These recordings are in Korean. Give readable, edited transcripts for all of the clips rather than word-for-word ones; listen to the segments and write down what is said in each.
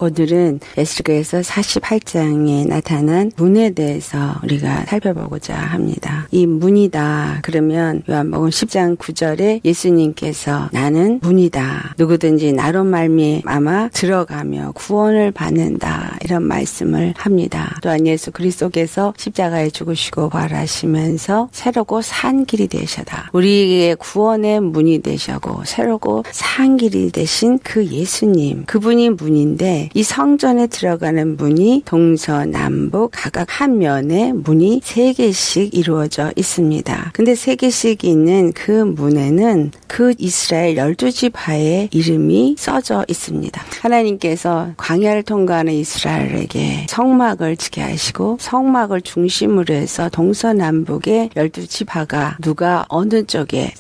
오늘은 에스겔서 48장에 나타난 문에 대해서 우리가 살펴보고자 합니다. 이 문이다 그러면 요한복음 10장 9절에 예수님께서 나는 문이다. 누구든지 나로 말미암아 들어가며 구원을 받는다. 이런 말씀을 합니다. 또한 예수 그리스도께서 십자가에 죽으시고 부활하시면서 새롭고 산 길이 되셔다. 우리의 구원의 문이 되시고 새롭고 산 길이 되신 그 예수님, 그분이 문인데 이 성전에 들어가는 문이 동서남북 각각 한 면에 문이 3개씩 이루어져 있습니다. 근데 3개씩 있는 그 문에는 그 이스라엘 12지파의 이름이 써져 있습니다. 하나님께서 광야를 통과하는 이스라엘에게 성막을 지게 하시고 성막을 중심으로 해서 동서남북의 12지파가 누가 어느 쪽에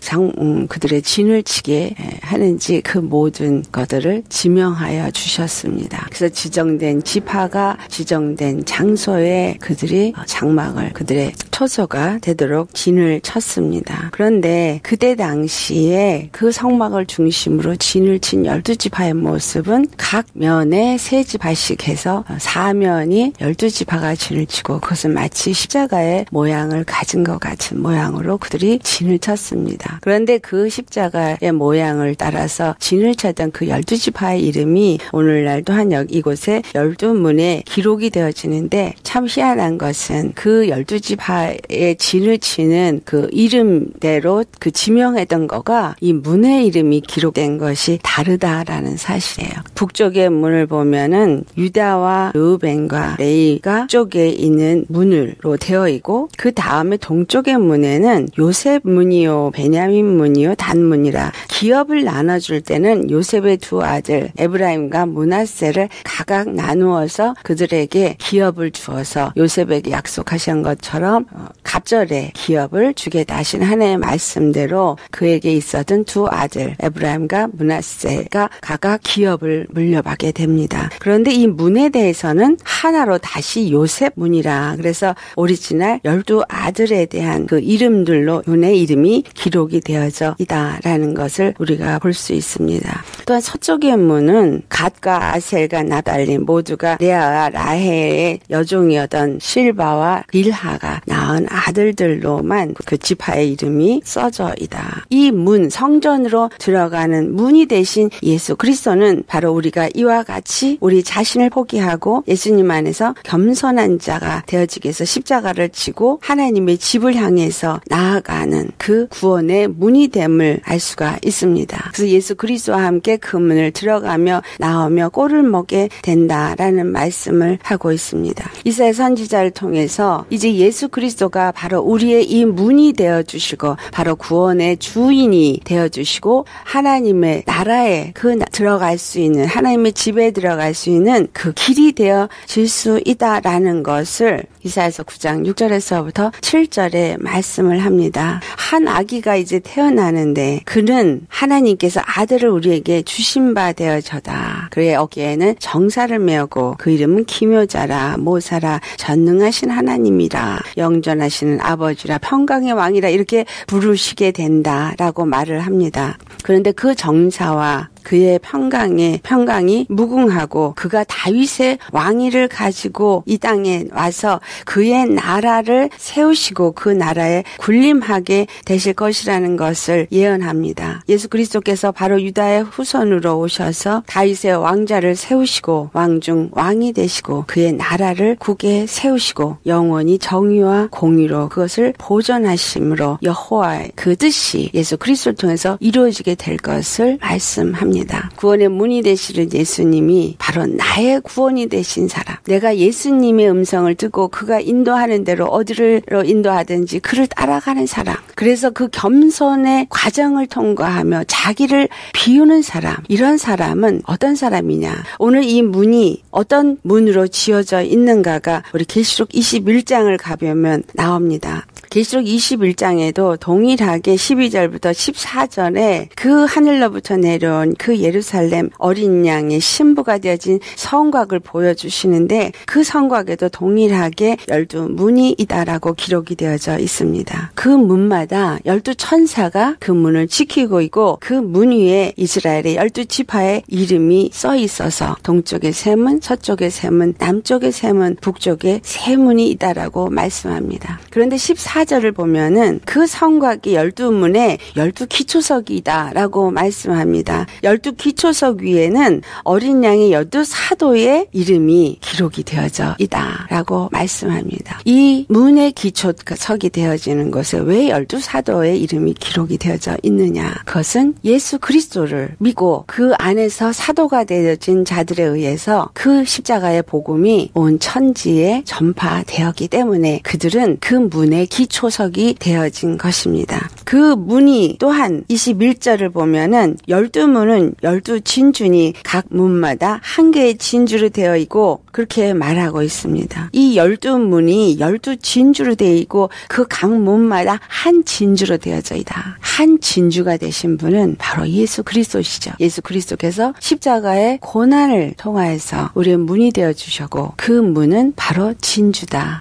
그들의 진을 치게 하는지 그 모든 것들을 지명하여 주셨습니다. 그래서 지정된 지파가 지정된 장소에 그들이 장막을 그들의 처소가 되도록 진을 쳤습니다. 그런데 그때 당시에 그 성막을 중심으로 진을 친 12지파의 모습은 각 면에 3지파씩 해서 4면이 12지파가 진을 치고 그것은 마치 십자가의 모양을 가진 것 같은 모양으로 그들이 진을 쳤습니다. 그런데 그 십자가의 모양을 따라서 진을 쳤던 그 12지파의 이름이 오늘날도 한 이곳에 12문에 기록이 되어지는데 참 희한한 것은 그 12지파의 진을 치는 그 이름대로 그 지명했던 거가 이 문의 이름이 기록된 것이 다르다라는 사실이에요. 북쪽의 문을 보면은 유다와 르우벤과 레위가 쪽에 있는 문으로 되어 있고 그 다음에 동쪽의 문에는 요셉 문이요 베냐민 문이요 단 문이라 기업을 나눠줄 때는 요셉의 두 아들 에브라임과 므낫세를 각각 나누어서 그들에게 기업을 주어서 요셉에게 약속하신 것처럼 갑절에 기업을 주겠다 하신 하나님의 말씀대로 그에게 있었던 두 아들 에브라임과 므낫세가 각각 기업을 물려받게 됩니다. 그런데 이 문에 대해서는 하나로 다시 요셉 문이라 그래서 오리지널 12아들에 대한 그 이름들로 문의 이름이 기록이 되어져 있다라는 것을 우리가 볼 수 있습니다. 또한 서쪽의 문은 갓과 아셀과 납달리 모두가 레아와 라헬의 여종이었던 실바와 빌하가 낳은 아들들로만 그 지파의 이름이 써져 있다. 이 문, 성전으로 들어가는 문이 되신 예수 그리스도는 바로 우리가 이와 같이 우리 자신을 포기하고 예수님 안에서 겸손한 자가 되어지기 위해서 십자가를 지고 하나님의 집을 향해서 나아가는 그 구원의 문이 됨을 알 수가 있습니다. 그래서 예수 그리스도와 함께 그 문을 들어가며 나오며 꼴을 먹게 된다라는 말씀을 하고 있습니다. 이사야 선지자를 통해서 이제 예수 그리스도가 바로 우리의 이 문이 되어주시고 바로 구원의 주인이 되어주시고 하나님의 나라에 들어갈 수 있는 하나님의 집에 들어갈 수 있는 그 길이 되어질 수 있다라는 것을 이사야서 9장 6절에서부터 7절에 말씀을 합니다. 한 아기가 이제 태어나는데 그는 하나님께서 아들을 우리에게 주신 바 되어져다. 그의 어깨에는 정사를 메우고 그 이름은 기묘자라 모사라 전능하신 하나님이라 영전하시는 아버지라 평강의 왕이라 이렇게 부르시게 된다라고 말을 합니다. 그런데 그 정사와 그의 평강이 무궁하고 그가 다윗의 왕위를 가지고 이 땅에 와서 그의 나라를 세우시고 그 나라에 군림하게 되실 것이라는 것을 예언합니다. 예수 그리스도께서 바로 유다의 후손으로 오셔서 다윗의 왕자를 세우시고 왕중 왕이 되시고 그의 나라를 국에 세우시고 영원히 정의와 공의로 그것을 보존하심으로 여호와의 그 뜻이 예수 그리스도를 통해서 이루어지게 될 것을 말씀합니다. 구원의 문이 되시는 예수님이 바로 나의 구원이 되신 사람. 내가 예수님의 음성을 듣고 그가 인도하는 대로 어디로 인도하든지 그를 따라가는 사람. 그래서 그 겸손의 과정을 통과하며 자기를 비우는 사람. 이런 사람은 어떤 사람이냐. 오늘 이 문이 어떤 문으로 지어져 있는가가 우리 계시록 21장을 가보면 나옵니다. 계시록 21장에도 동일하게 12절부터 14절에 그 하늘로부터 내려온 그 예루살렘 어린 양의 신부가 되어진 성곽을 보여주시는데 그 성곽에도 동일하게 12문이 있다라고 기록이 되어져 있습니다. 그 문마다 12천사가 그 문을 지키고 있고 그 문 위에 이스라엘의 12지파의 이름이 써 있어서 동쪽에 세 문, 서쪽에 세 문, 남쪽에 세 문, 북쪽에 세 문이 있다라고 말씀합니다. 그런데 14절을 보면은 그 성곽이 12문에 12기초석이다라고 말씀합니다. 12기초석 위에는 어린 양의 12사도의 이름이 기록이 되어져 있다라고 말씀합니다. 이 문의 기초석이 되어지는 곳에 왜 12사도의 이름이 기록이 되어져 있느냐? 그것은 예수 그리스도를 믿고 그 안에서 사도가 되어진 자들에 의해서 그 십자가의 복음이 온 천지에 전파되었기 때문에 그들은 그 문의 기초석이 되어진 것입니다. 그 문이 또한 21절을 보면은 12문은 12진주니 각 문마다 한 개의 진주로 되어 있고 그렇게 말하고 있습니다. 이 12문이 12진주로 되어 있고 그 각 문마다 한 진주로 되어져 있다. 한 진주가 되신 분은 바로 예수 그리스도시죠. 예수 그리스도께서 십자가의 고난을 통하여서 우리의 문이 되어주셨고 그 문은 바로 진주다.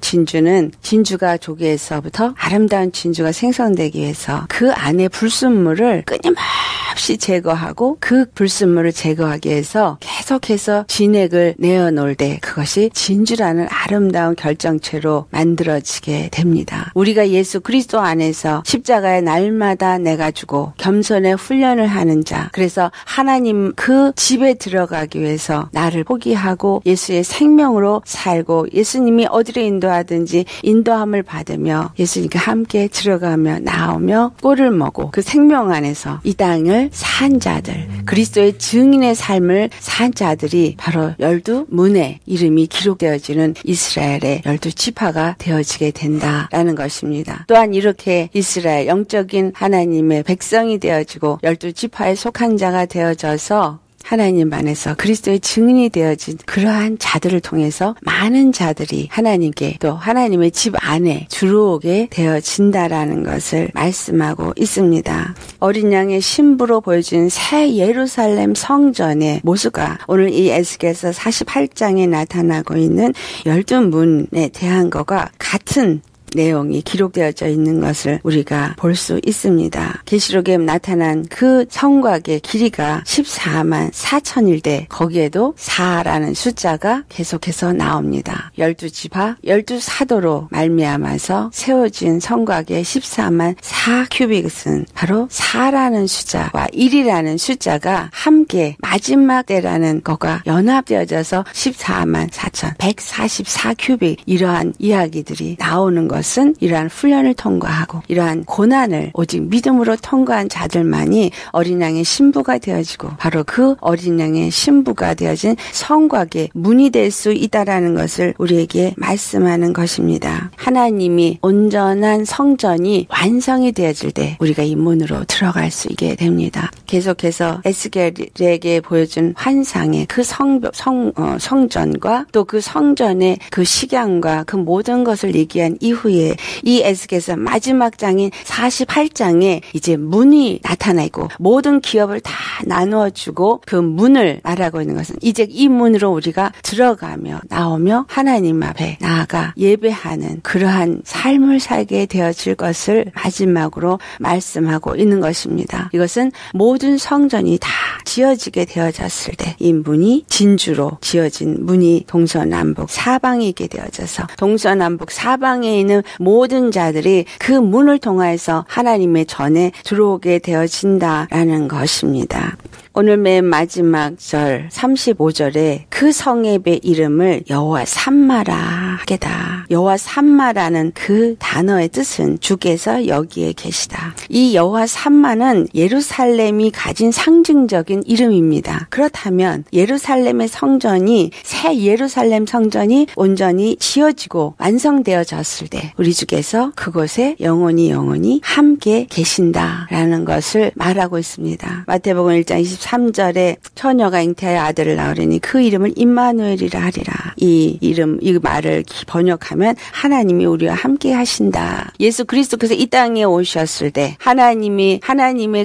진주가 조개에서부터 아름다운 진주가 생성되기 위해서 그 안에 불순물을 끊임없이 제거하고 그 불순물을 제거하기 위해서 계속해서 진액을 내어놓을 때 그것이 진주라는 아름다운 결정체로 만들어지게 됩니다. 우리가 예수 그리스도 안에서 십자가의 날마다 내가지고 겸손의 훈련을 하는 자, 그래서 하나님 그 집에 들어가기 위해서 나를 포기하고 예수의 생명으로 살고 예수님이 어디로 인도하든지 인도함을 받으며 예수님과 함께 들어가며 나오며 꼴을 먹고 그 생명 안에서 이 땅을 산 자들, 그리스도의 증인의 삶을 산 자들이 바로 12문의 이름이 기록되어지는 이스라엘의 12지파가 되어지게 된다라는 것입니다. 또한 이렇게 이스라엘 영적인 하나님의 백성이 되어지고 12지파에 속한 자가 되어져서 하나님 안에서 그리스도의 증인이 되어진 그러한 자들을 통해서 많은 자들이 하나님께 또 하나님의 집 안에 들어오게 되어진다라는 것을 말씀하고 있습니다. 어린 양의 신부로 보여진 새 예루살렘 성전의 모습과 오늘 이 에스겔서 48장에 나타나고 있는 12문에 대한 것과 같은 내용이 기록되어져 있는 것을 우리가 볼 수 있습니다. 계시록에 나타난 그 성곽의 길이가 14만 4천일 때 거기에도 4라는 숫자가 계속해서 나옵니다. 12지파 12사도로 말미암아서 세워진 성곽의 14만 4큐빅은 바로 4라는 숫자와 1이라는 숫자가 함께 마지막 때라는 것과 연합되어져서 14만 4천 144큐빅 이러한 이야기들이 나오는 것 것은 이러한 훈련을 통과하고 이러한 고난을 오직 믿음으로 통과한 자들만이 어린 양의 신부가 되어지고 바로 그 어린 양의 신부가 되어진 성곽의 문이 될 수 있다라는 것을 우리에게 말씀하는 것입니다. 하나님이 온전한 성전이 완성이 되어질 때 우리가 이 문으로 들어갈 수 있게 됩니다. 계속해서 에스겔에게 보여준 환상의 그 성전과 또 그 성전의 그 식양과 그 모든 것을 얘기한 이후에 이 에스겔서 마지막 장인 48장에 이제 문이 나타나 있고 모든 기업을 다 나누어주고 그 문을 말하고 있는 것은 이제 이 문으로 우리가 들어가며 나오며 하나님 앞에 나아가 예배하는 그러한 삶을 살게 되어질 것을 마지막으로 말씀하고 있는 것입니다. 이것은 모든 성전이 다 지어지게 되어졌을 때 이 문이 진주로 지어진 문이 동서남북 사방에 있게 되어져서 동서남북 사방에 있는 모든 자들이 그 문을 통하여서 하나님의 전에 들어오게 되어진다라는 것입니다. 오늘 맨 마지막 절 35절에 그 성읍의 이름을 여호와 삼마라 하게다. 여호와 삼마라는 그 단어의 뜻은 주께서 여기에 계시다. 이 여호와 삼마는 예루살렘이 가진 상징적인 이름입니다. 그렇다면 예루살렘의 성전이 새 예루살렘 성전이 온전히 지어지고 완성되어졌을 때 우리 주께서 그곳에 영원히 함께 계신다라는 것을 말하고 있습니다. 마태복음 1장 3절에 처녀가 잉태하여 아들을 낳으리니 그 이름을 임마누엘이라 하리라. 이 말을 번역하면 하나님이 우리와 함께 하신다. 예수 그리스도께서 이 땅에 오셨을 때 하나님의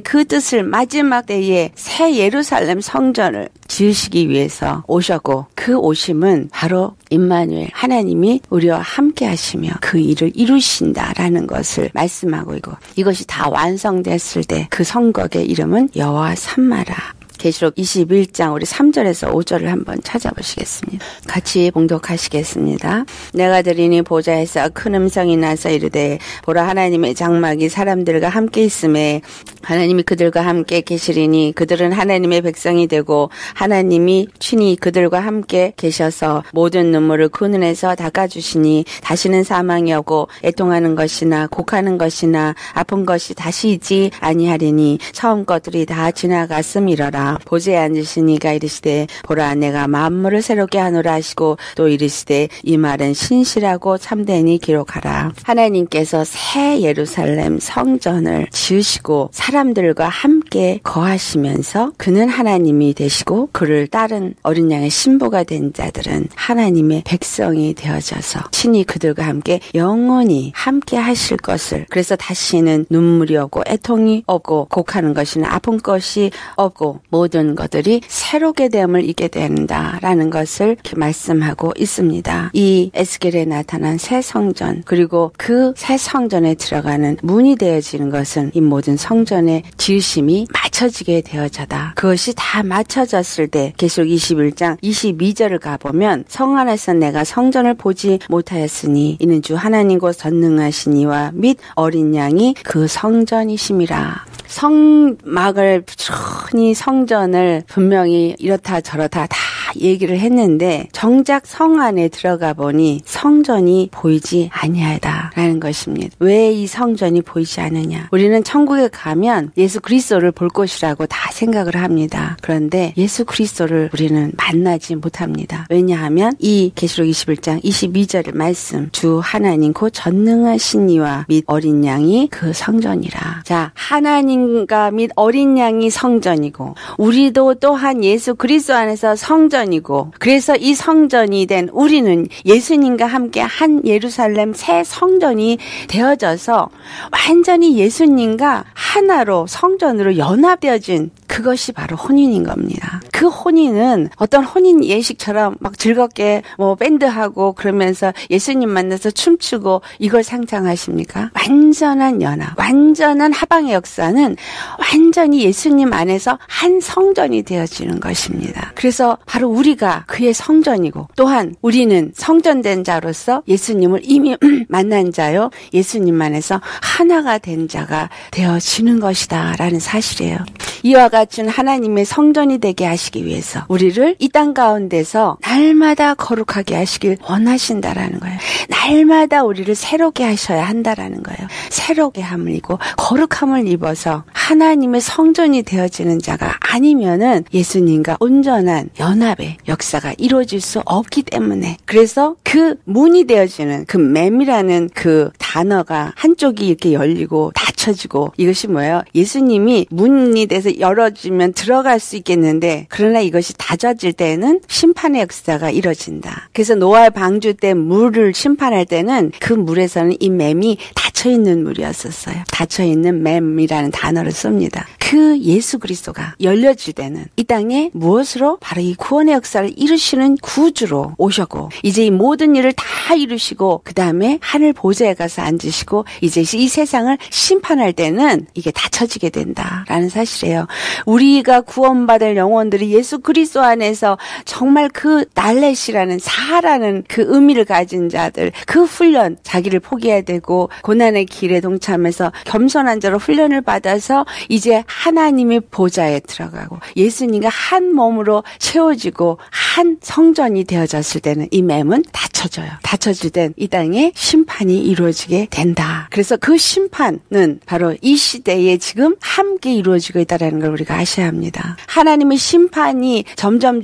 그 뜻을 마지막 때에 새 예루살렘 성전을 지으시기 위해서 오셨고, 그 오심은 바로 임마누엘, 하나님이 우리와 함께 하시며 그 일을 이루신다라는 것을 말씀하고 있고, 이것이 다 완성됐을 때 그 성곽의 이름은 여호와 삼마라. 계시록 21장 우리 3절에서 5절을 한번 찾아보시겠습니다. 같이 봉독하시겠습니다. 내가 들으니 보좌에서 큰 음성이 나서 이르되 보라 하나님의 장막이 사람들과 함께 있음에 하나님이 그들과 함께 계시리니 그들은 하나님의 백성이 되고 하나님이 친히 그들과 함께 계셔서 모든 눈물을 그 눈에서 닦아주시니 다시는 사망이 없고 애통하는 것이나 곡하는 것이나 아픈 것이 다시 있지 아니하리니 처음 것들이 다 지나갔음이러라. 보좌에 앉으시니가 이르시되 보라 내가 만물을 새롭게 하노라 하시고 또 이르시되 이 말은 신실하고 참되니 기록하라. 하나님께서 새 예루살렘 성전을 지으시고 사람들과 함께 거하시면서 그는 하나님이 되시고 그를 따른 어린 양의 신부가 된 자들은 하나님의 백성이 되어져서 친히 그들과 함께 영원히 함께 하실 것을, 그래서 다시는 눈물이 없고 애통이 없고 곡하는 것이나 아픈 것이 없고 모든 것들이 새롭게 됨을 잊게 된다라는 것을 이렇게 말씀하고 있습니다. 이 에스겔에 나타난 새 성전, 그리고 그 새 성전에 들어가는 문이 되어지는 것은 이 모든 성전의 지으심이 맞춰지게 되어져다. 그것이 다 맞춰졌을 때 계시록 21장 22절을 가보면 성 안에서 내가 성전을 보지 못하였으니 이는 주 하나님 곧 전능하시니와 및 어린 양이 그 성전이심이라. 성막을 천히 성전을 분명히 이렇다 저렇다 다 얘기를 했는데 정작 성 안에 들어가 보니 성전이 보이지 아니하다라는 것입니다. 왜 이 성전이 보이지 않느냐? 우리는 천국에 가면 예수 그리스도를 볼 것이라고 다 생각을 합니다. 그런데 예수 그리스도를 우리는 만나지 못합니다. 왜냐하면 이 계시록 21장 22절의 말씀, 주 하나님 곧 전능하신 이와 및 어린 양이 그 성전이라. 자, 하나님과 및 어린 양이 성전이고 우리도 또한 예수 그리스도 안에서 성전이고, 그래서 이 성전이 된 우리는 예수님과 함께 한 예루살렘 새 성전이 되어져서 완전히 예수님과 하나로 성전으로 연합되어진 그것이 바로 혼인인 겁니다. 그 혼인은 어떤 혼인 예식처럼 막 즐겁게 밴드하고 그러면서 예수님 만나서 춤추고 이걸 상상하십니까? 완전한 연합, 완전한 합방의 역사는 완전히 예수님 안에서 한 성전이 되어지는 것입니다. 그래서 바로 우리가 그의 성전이고, 또한 우리는 성전된 자로서 예수님을 이미 만난 자요, 예수님 안에서 하나가 된 자가 되어지는 것이다 라는 사실이에요. 이와 같은 하나님의 성전이 되게 하시기 위해서 우리를 이 땅 가운데서 날마다 거룩하게 하시길 원하신다라는 거예요. 날마다 우리를 새롭게 하셔야 한다라는 거예요. 새롭게 함을 입고 거룩함을 입어서 하나님의 성전이 되어지는 자가 아니면은 예수님과 온전한 연합의 역사가 이루어질 수 없기 때문에, 그래서 그 문이 되어지는 그 맴이라는 그 단어가 한쪽이 이렇게 열리고 닫혀지고, 이것이 뭐예요? 예수님이 문이 돼서 열어지면 들어갈 수 있겠는데, 그러나 이것이 닫아질 때는 심판의 역사가 이루어진다. 그래서 노아의 방주 때 물을 심판할 때는 그 물에서는 이 맴이 닫혀있는 물이었었어요. 닫혀있는 맴이라는 단어를 씁니다. 그 예수 그리스도가 열려질 때는 이 땅에 무엇으로? 바로 이 구원의 역사를 이루시는 구주로 오셨고, 이제 이 모든 일을 다 이루시고 그 다음에 하늘 보좌에 가서 앉으시고 이제 이 세상을 심판할 때는 이게 닫혀지게 된다라는 사실이에요. 우리가 구원받을 영혼들이 예수 그리스도 안에서 정말 그 날렛이라는 사라는 그 의미를 가진 자들, 그 훈련, 자기를 포기해야 되고 고난의 길에 동참해서 겸손한 자로 훈련을 받아서 이제 하나님의 보좌에 들어가고 예수님과 한 몸으로 채워지고 한 성전이 되어졌을 때는 이 맴은 닫혀져요. 닫혀질 땐 이 땅에 심판이 이루어지게 된다. 그래서 그 심판은 바로 이 시대에 지금 함께 이루어지고 있다는 걸 우리가 아셔야 합니다. 하나님의 심판이 점점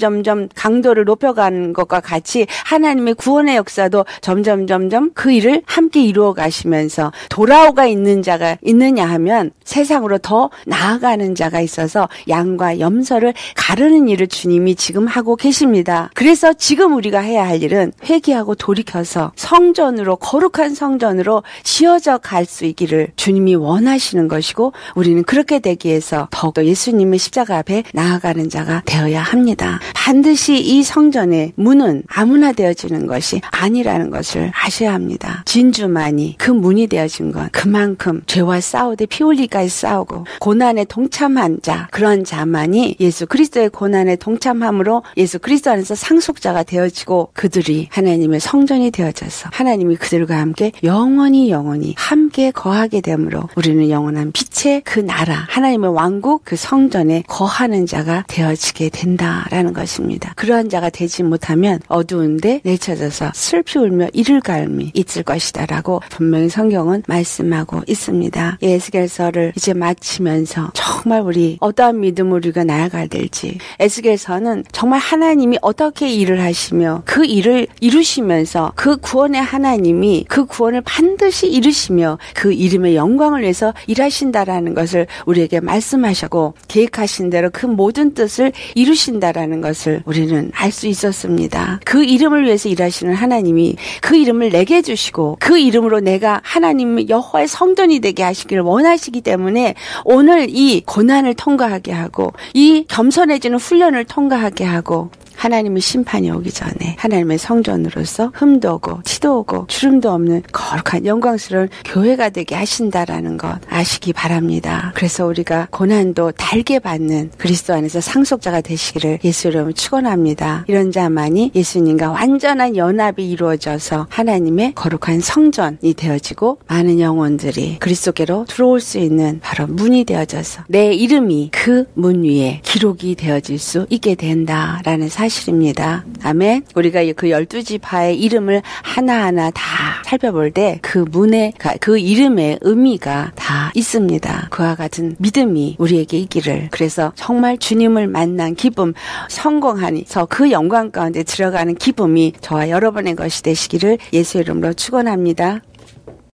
강도를 높여가는 것과 같이 하나님의 구원의 역사도 점점 그 일을 함께 이루어 가시면서 돌아오가 있는 자가 있느냐 하면 세상으로 더 나아가 나아가는 자가 있어서 양과 염소를 가르는 일을 주님이 지금 하고 계십니다. 그래서 지금 우리가 해야 할 일은 회개하고 돌이켜서 성전으로, 거룩한 성전으로 지어져 갈 수 있기를 주님이 원하시는 것이고, 우리는 그렇게 되기 위해서 더욱더 예수님의 십자가 앞에 나아가는 자가 되어야 합니다. 반드시 이 성전의 문은 아무나 되어지는 것이 아니라는 것을 아셔야 합니다. 진주만이 그 문이 되어진 건 그만큼 죄와 싸우되 피 흘리기까지 싸우고 고난에 동참한 자, 그런 자만이 예수 그리스도의 고난에 동참함으로 예수 그리스도 안에서 상속자가 되어지고 그들이 하나님의 성전이 되어져서 하나님이 그들과 함께 영원히 함께 거하게 되므로 우리는 영원한 빛의 그 나라, 하나님의 왕국, 그 성전에 거하는 자가 되어지게 된다라는 것입니다. 그러한 자가 되지 못하면 어두운데 내쳐져서 슬피 울며 이를 갈미 있을 것이다라고 분명히 성경은 말씀하고 있습니다. 에스겔서를 이제 마치면서 정말 우리 어떠한 믿음으로 우리가 나아가야 될지, 에스겔서는 정말 하나님이 어떻게 일을 하시며 그 일을 이루시면서 그 구원의 하나님이 그 구원을 반드시 이루시며 그 이름의 영광을 위해서 일하신다라는 것을 우리에게 말씀하시고 계획하신 대로 그 모든 뜻을 이루신다라는 것을 우리는 알 수 있었습니다. 그 이름을 위해서 일하시는 하나님이 그 이름을 내게 주시고 그 이름으로 내가 하나님 여호와의 성전이 되게 하시기를 원하시기 때문에 오늘 이 고난을 통과하게 하고 이 겸손해지는 훈련을 통과하게 하고 하나님의 심판이 오기 전에 하나님의 성전으로서 흠도 오고 티도 오고 주름도 없는 거룩한 영광스러운 교회가 되게 하신다라는 것 아시기 바랍니다. 그래서 우리가 고난도 달게 받는 그리스도 안에서 상속자가 되시기를 예수 이름으로 축원합니다. 이런 자만이 예수님과 완전한 연합이 이루어져서 하나님의 거룩한 성전이 되어지고 많은 영혼들이 그리스도께로 들어올 수 있는 바로 문이 되어져서 내 이름이 그 문 위에 기록이 되어질 수 있게 된다라는 사실입니다. 아멘. 우리가 그 12지파의 이름을 하나하나 다 살펴볼 때 그 문에 그 이름의 의미가 다 있습니다. 그와 같은 믿음이 우리에게 있기를, 그래서 정말 주님을 만난 기쁨, 성공하니서 그 영광 가운데 들어가는 기쁨이 저와 여러분의 것이 되시기를 예수 이름으로 축원합니다.